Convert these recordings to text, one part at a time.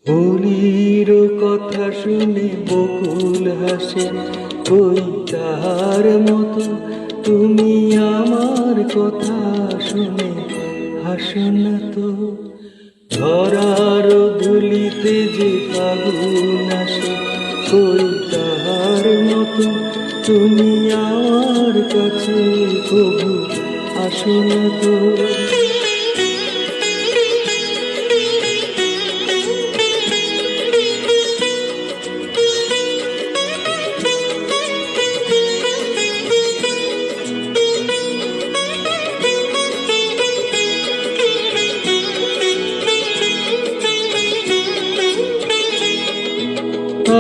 হোলির কথা শুনে বকুল হাসে, কই তাহার মতো তুমি আমার কথা শুনে হাসো না তো। ধরার ধুলিতে যে ফাগুন আসে, কই তাহার মতো তুমি আমার কাছে কবু আসো না তো।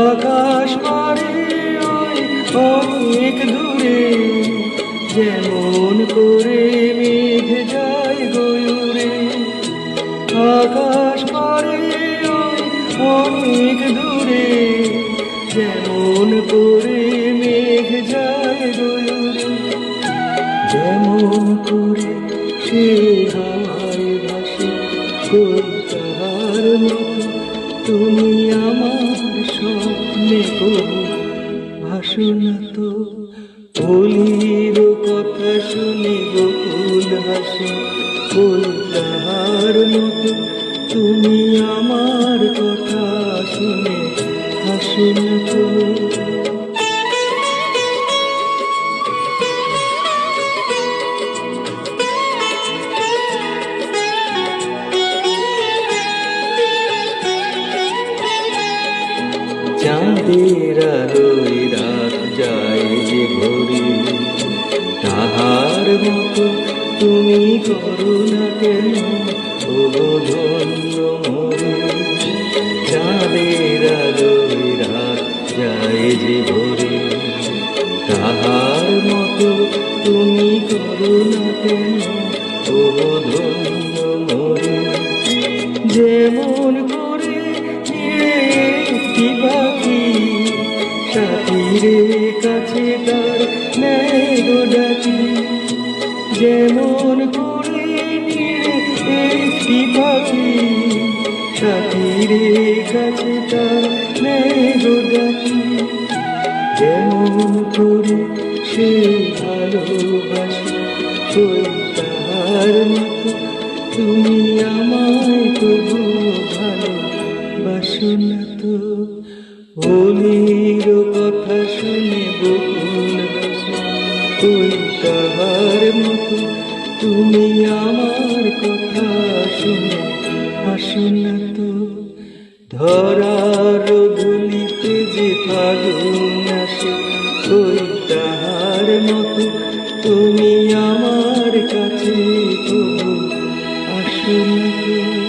আকাশ পারে ওই অনেক দূরে, যেমন করে মেঘ যায় গয়ুরে। আকাশ পারে ওই অনেক দূরে, যেমন করে মেঘ যায় গয়ুরে। যেমন করে সে হাওয়ায় ভাসে, কই তাহার মতো তুমি আমার স্বপ্নে কবু ভাসো না তো। হোলির কথা শুনে বকুল হাসে, কই তাহার মতো তুমি আমার কথা শুনে হাসো না তো। চাঁদের আলোয় রাত যায় যে ভরে, তাহার মতো তুমি করো না কেন ও ধন্য মোরে। চাঁদের আলোয় রাত যায় যে ভরে, তাহার মতো তুমি করো না কেন ও ধন্য মোরে। যেমন করে একটি পাখি সাথীরে কাছে তার নেয় গো ডাকি। যেমন করে একটি পাখি সাথীরে কাছে তার নেয় গো ডাকি। যেমন করে সে ভালোবাসে, কই তাহার মতো তুমি আমায় তবু ভালোবাসো না তো। হোলির কথা শুনে বকুল হাসে, কই তাহার মতো তুমি আমার কথা শুনে হাসো না তো। ধরার ধুলিতে যে ফাগুন আসে, কই তাহার মতো তুমি আমার কাছে কবু আসো না তো।